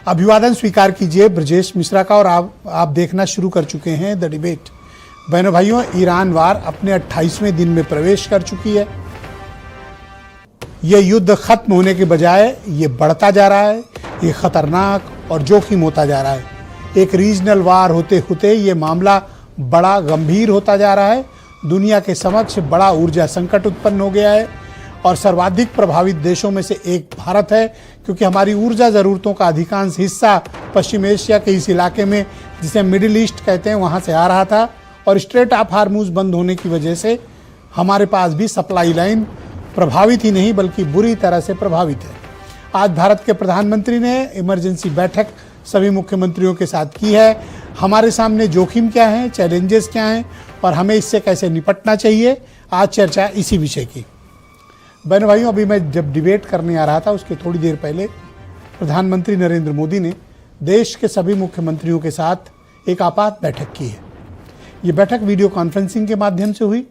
अभिवादन स्वीकार कीजिए ब्रजेश मिश्रा का। और आप देखना शुरू कर चुके हैं द डिबेट। बहनों भाइयों, ईरान वार अपने 28वें दिन में प्रवेश कर चुकी है। यह युद्ध खत्म होने के बजाय ये बढ़ता जा रहा है, ये खतरनाक और जोखिम होता जा रहा है। एक रीजनल वार होते होते ये मामला बड़ा गंभीर होता जा रहा है। दुनिया के समक्ष बड़ा ऊर्जा संकट उत्पन्न हो गया है और सर्वाधिक प्रभावित देशों में से एक भारत है, क्योंकि हमारी ऊर्जा ज़रूरतों का अधिकांश हिस्सा पश्चिम एशिया के इस इलाके में, जिसे मिडिल ईस्ट कहते हैं, वहाँ से आ रहा था। और स्ट्रेट ऑफ हार्मूज बंद होने की वजह से हमारे पास भी सप्लाई लाइन प्रभावित ही नहीं बल्कि बुरी तरह से प्रभावित है। आज भारत के प्रधानमंत्री ने इमरजेंसी बैठक सभी मुख्यमंत्रियों के साथ की है। हमारे सामने जोखिम क्या हैं, चैलेंजेस क्या हैं और हमें इससे कैसे निपटना चाहिए, आज चर्चा इसी विषय की। बहनों भाइयों, अभी मैं जब डिबेट करने आ रहा था उसके थोड़ी देर पहले प्रधानमंत्री नरेंद्र मोदी ने देश के सभी मुख्यमंत्रियों के साथ एक आपात बैठक की है। ये बैठक वीडियो कॉन्फ्रेंसिंग के माध्यम से हुई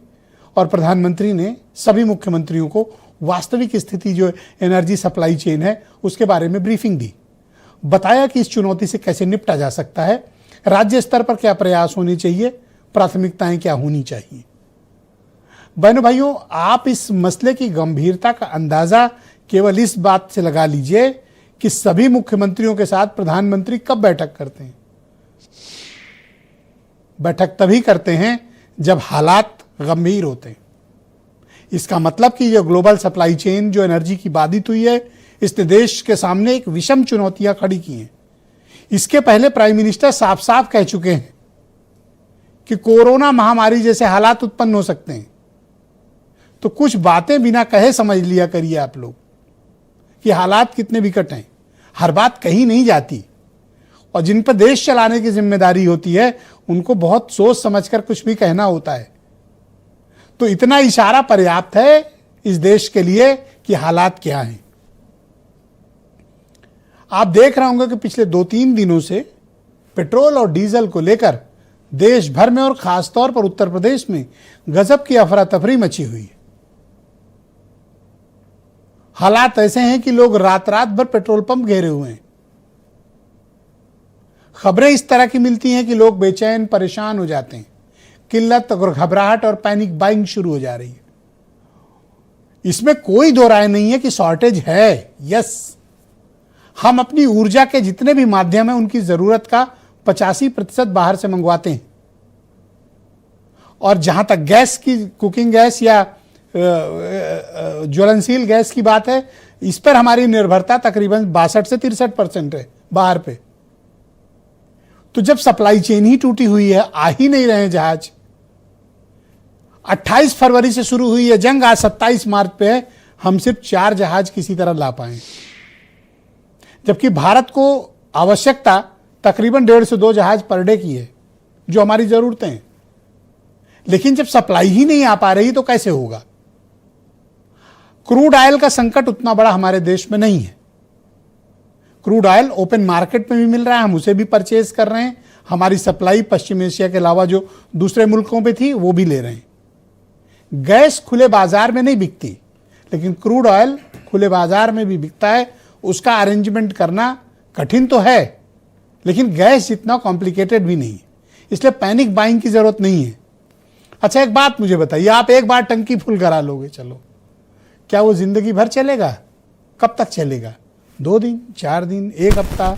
और प्रधानमंत्री ने सभी मुख्यमंत्रियों को वास्तविक स्थिति जो एनर्जी सप्लाई चेन है उसके बारे में ब्रीफिंग दी। बताया कि इस चुनौती से कैसे निपटा जा सकता है, राज्य स्तर पर क्या प्रयास होने चाहिए, प्राथमिकताएं क्या होनी चाहिए। बहनों भाइयों, आप इस मसले की गंभीरता का अंदाजा केवल इस बात से लगा लीजिए कि सभी मुख्यमंत्रियों के साथ प्रधानमंत्री कब बैठक करते हैं। बैठक तभी करते हैं जब हालात गंभीर होते हैं। इसका मतलब कि ये ग्लोबल सप्लाई चेन जो एनर्जी की बाधित हुई है, इसने देश के सामने एक विषम चुनौतियां खड़ी की हैं। इसके पहले प्राइम मिनिस्टर साफ साफ कह चुके हैं कि कोरोना महामारी जैसे हालात उत्पन्न हो सकते हैं। तो कुछ बातें बिना कहे समझ लिया करिए आप लोग कि हालात कितने विकट हैं। हर बात कही नहीं जाती और जिन पर देश चलाने की जिम्मेदारी होती है उनको बहुत सोच समझकर कुछ भी कहना होता है। तो इतना इशारा पर्याप्त है इस देश के लिए कि हालात क्या हैं। आप देख रहे होंगे कि पिछले 2-3 दिनों से पेट्रोल और डीजल को लेकर देश भर में और खासतौर पर उत्तर प्रदेश में गजब की अफरा तफरी मची हुई है। हालात ऐसे हैं कि लोग रात रात भर पेट्रोल पंप घेरे हुए हैं। खबरें इस तरह की मिलती हैं कि लोग बेचैन परेशान हो जाते हैं। किल्लत और घबराहट और पैनिक बाइंग शुरू हो जा रही है। इसमें कोई दो राय नहीं है कि शॉर्टेज है। यस, हम अपनी ऊर्जा के जितने भी माध्यम हैं उनकी जरूरत का 85% बाहर से मंगवाते हैं। और जहां तक गैस की, कुकिंग गैस या ज्वलनशील गैस की बात है, इस पर हमारी निर्भरता तकरीबन 62 से 63% है बाहर पे। तो जब सप्लाई चेन ही टूटी हुई है, आ ही नहीं रहे जहाज। 28 फरवरी से शुरू हुई है जंग, आज 27 मार्च पे है, हम सिर्फ 4 जहाज किसी तरह ला पाए, जबकि भारत को आवश्यकता तकरीबन 1.5 से 2 जहाज पर डे की है जो हमारी जरूरतें हैं। लेकिन जब सप्लाई ही नहीं आ पा रही तो कैसे होगा। क्रूड ऑयल का संकट उतना बड़ा हमारे देश में नहीं है। क्रूड ऑयल ओपन मार्केट में भी मिल रहा है, हम उसे भी परचेज कर रहे हैं। हमारी सप्लाई पश्चिम एशिया के अलावा जो दूसरे मुल्कों पे थी वो भी ले रहे हैं। गैस खुले बाजार में नहीं बिकती, लेकिन क्रूड ऑयल खुले बाजार में भी बिकता है। उसका अरेंजमेंट करना कठिन तो है, लेकिन गैस जितना कॉम्प्लिकेटेड भी नहीं है, इसलिए पैनिक बाइंग की जरूरत नहीं है। अच्छा, एक बात मुझे बताइए, आप एक बार टंकी फुल करा लोगे, चलो, क्या वो जिंदगी भर चलेगा? कब तक चलेगा? 2 दिन, 4 दिन, 1 हफ्ता,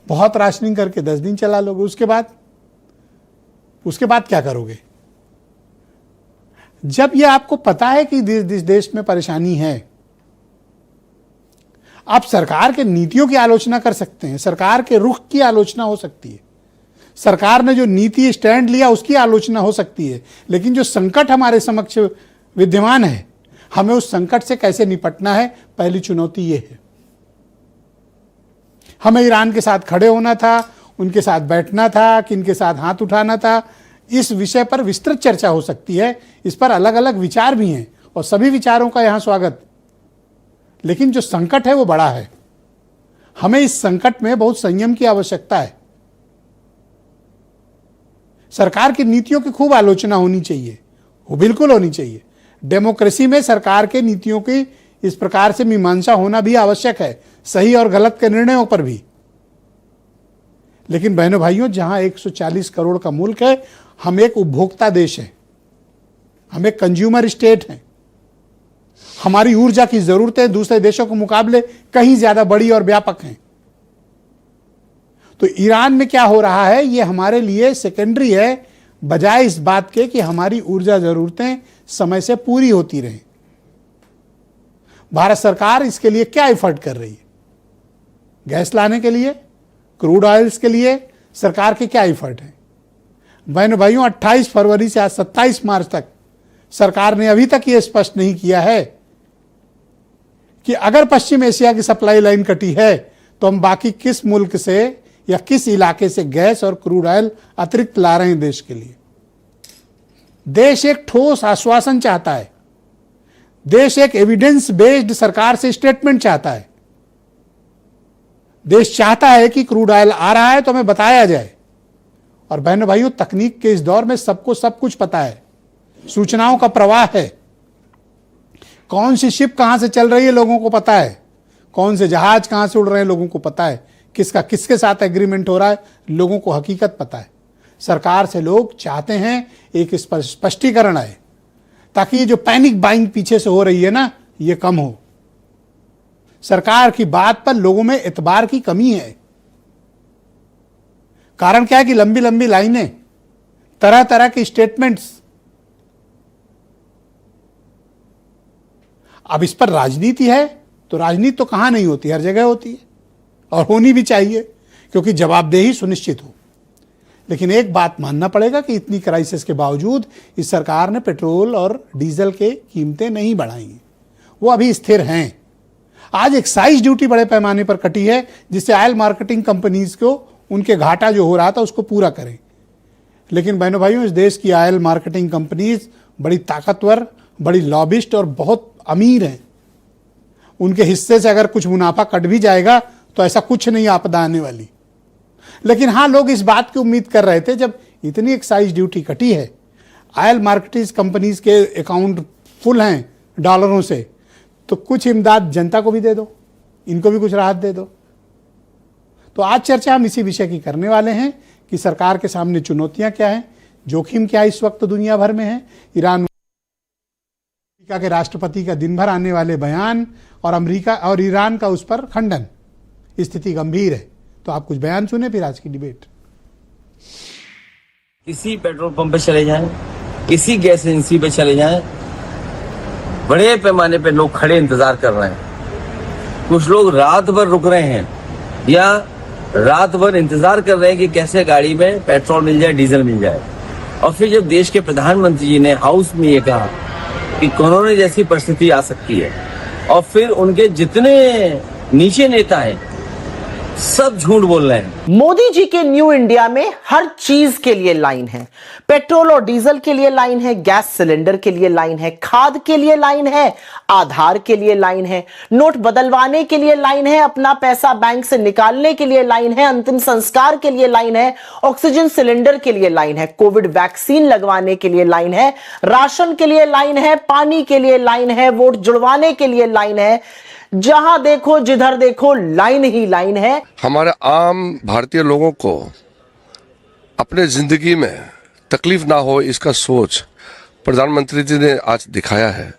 बहुत राशनिंग करके 10 दिन चला लोगे। उसके बाद क्या करोगे? जब ये आपको पता है कि इस देश में परेशानी है, आप सरकार के नीतियों की आलोचना कर सकते हैं, सरकार के रुख की आलोचना हो सकती है, सरकार ने जो नीति स्टैंड लिया उसकी आलोचना हो सकती है, लेकिन जो संकट हमारे समक्ष विद्यमान है, हमें उस संकट से कैसे निपटना है, पहली चुनौती ये है। हमें ईरान के साथ खड़े होना था, उनके साथ बैठना था, किनके साथ हाथ उठाना था, इस विषय पर विस्तृत चर्चा हो सकती है। इस पर अलग अलग विचार भी हैं और सभी विचारों का यहाँ स्वागत। लेकिन जो संकट है वो बड़ा है। हमें इस संकट में बहुत संयम की आवश्यकता है। सरकार की नीतियों की खूब आलोचना होनी चाहिए, वो बिल्कुल होनी चाहिए। डेमोक्रेसी में सरकार के नीतियों की इस प्रकार से मीमांसा होना भी आवश्यक है, सही और गलत के निर्णयों पर भी। लेकिन बहनों भाइयों, जहां 140 करोड़ का मुल्क है, हम एक उपभोक्ता देश है, हम एक कंज्यूमर स्टेट हैं। हमारी ऊर्जा की जरूरतें दूसरे देशों के मुकाबले कहीं ज्यादा बड़ी और व्यापक हैं। तो ईरान में क्या हो रहा है, ये हमारे लिए सेकेंडरी है, बजाय इस बात के कि हमारी ऊर्जा जरूरतें समय से पूरी होती रहें। भारत सरकार इसके लिए क्या एफर्ट कर रही है? गैस लाने के लिए, क्रूड ऑयल्स के लिए सरकार के क्या एफर्ट है? बहनों भाइयों, 28 फरवरी से आज 27 मार्च तक सरकार ने अभी तक यह स्पष्ट नहीं किया है कि अगर पश्चिम एशिया की सप्लाई लाइन कटी है तो हम बाकी किस मुल्क से या किस इलाके से गैस और क्रूड ऑयल अतिरिक्त ला रहे हैं देश के लिए। देश एक ठोस आश्वासन चाहता है, देश एक एविडेंस बेस्ड सरकार से स्टेटमेंट चाहता है। देश चाहता है कि क्रूड ऑयल आ रहा है तो हमें बताया जाए। और बहनों भाइयों, तकनीक के इस दौर में सबको सब कुछ पता है, सूचनाओं का प्रवाह है। कौन सी शिप कहां से चल रही है लोगों को पता है, कौन से जहाज कहां से उड़ रहे हैं लोगों को पता है, किसका किसके साथ एग्रीमेंट हो रहा है लोगों को हकीकत पता है। सरकार से लोग चाहते हैं एक स्पष्टीकरण आए, ताकि ये जो पैनिक बाइंग पीछे से हो रही है ना, ये कम हो। सरकार की बात पर लोगों में एतबार की कमी है। कारण क्या है कि लंबी लंबी लाइनें, तरह तरह के स्टेटमेंट्स। अब इस पर राजनीति है तो राजनीति तो कहां नहीं होती, हर जगह होती है और होनी भी चाहिए, क्योंकि जवाबदेही सुनिश्चित हो। लेकिन एक बात मानना पड़ेगा कि इतनी क्राइसिस के बावजूद इस सरकार ने पेट्रोल और डीजल के कीमतें नहीं बढ़ाई हैं, वो अभी स्थिर हैं। आज एक्साइज ड्यूटी बड़े पैमाने पर कटी है, जिससे ऑयल मार्केटिंग कंपनीज को उनके घाटा जो हो रहा था उसको पूरा करें। लेकिन बहनों भाइयों, इस देश की ऑयल मार्केटिंग कंपनीज बड़ी ताकतवर, बड़ी लॉबिस्ट और बहुत अमीर हैं। उनके हिस्से से अगर कुछ मुनाफा कट भी जाएगा तो ऐसा कुछ नहीं आपदा आने वाली। लेकिन हाँ, लोग इस बात की उम्मीद कर रहे थे, जब इतनी एक्साइज ड्यूटी कटी है, ऑयल मार्केटिंग कंपनीज के अकाउंट फुल हैं डॉलरों से, तो कुछ इमदाद जनता को भी दे दो, इनको भी कुछ राहत दे दो। तो आज चर्चा हम इसी विषय की करने वाले हैं कि सरकार के सामने चुनौतियां क्या हैं, जोखिम क्या इस वक्त दुनिया भर में है, ईरान के राष्ट्रपति का दिन भर आने वाले बयान और अमेरिका और ईरान का उस पर खंडन। स्थिति गंभीर है। तो आप कुछ बयान सुने, फिर आज की डिबेट। किसी पेट्रोल पंप पे चले जाएं, किसी गैस एजेंसी पे चले जाएं, बड़े पैमाने पे लोग खड़े इंतजार कर रहे हैं। कुछ लोग रात भर रुक रहे हैं या रात भर इंतजार कर रहे हैं कि कैसे गाड़ी में पेट्रोल मिल जाए, डीजल मिल जाए। और फिर जब देश के प्रधानमंत्री जी ने हाउस में ये कहा कि कोरोना जैसी परिस्थिति आ सकती है, और फिर उनके जितने नीचे नेता हैं सब झूठ बोल रहे हैं। मोदी जी के न्यू इंडिया में हर चीज के लिए लाइन है। पेट्रोल और डीजल के लिए लाइन है, गैस सिलेंडर के लिए लाइन है, खाद के लिए लाइन है, आधार के लिए लाइन है, नोट बदलवाने के लिए लाइन है, अपना पैसा बैंक से निकालने के लिए लाइन है, अंतिम संस्कार के लिए लाइन है, ऑक्सीजन सिलेंडर के लिए लाइन है, कोविड वैक्सीन लगवाने के लिए लाइन है, राशन के लिए लाइन है, पानी के लिए लाइन है, वोट जुड़वाने के लिए लाइन है। जहां देखो जिधर देखो लाइन ही लाइन है। हमारे आम भारतीय लोगों को अपने जिंदगी में तकलीफ ना हो, इसका सोच प्रधानमंत्री जी ने आज दिखाया है।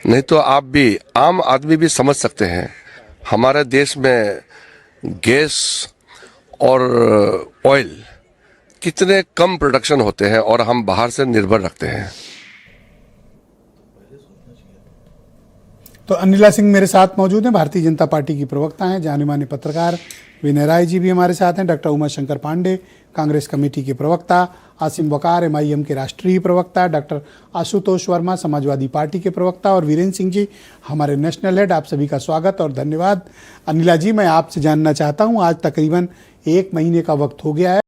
नहीं तो आप भी, आम आदमी भी समझ सकते हैं, हमारे देश में गैस और ऑयल कितने कम प्रोडक्शन होते हैं और हम बाहर से निर्भर रखते हैं। तो अनिला सिंह मेरे साथ मौजूद हैं, भारतीय जनता पार्टी की प्रवक्ता हैं, जाने माने पत्रकार विनय राय जी भी हमारे साथ हैं, डॉक्टर उमा शंकर पांडे कांग्रेस कमेटी के प्रवक्ता, आसिम वकार एमआईएम के राष्ट्रीय प्रवक्ता, डॉक्टर आशुतोष वर्मा समाजवादी पार्टी के प्रवक्ता और वीरेंद्र सिंह जी हमारे नेशनल हेड। आप सभी का स्वागत और धन्यवाद। अनिला जी, मैं आपसे जानना चाहता हूँ, आज तकरीबन 1 महीने का वक्त हो गया है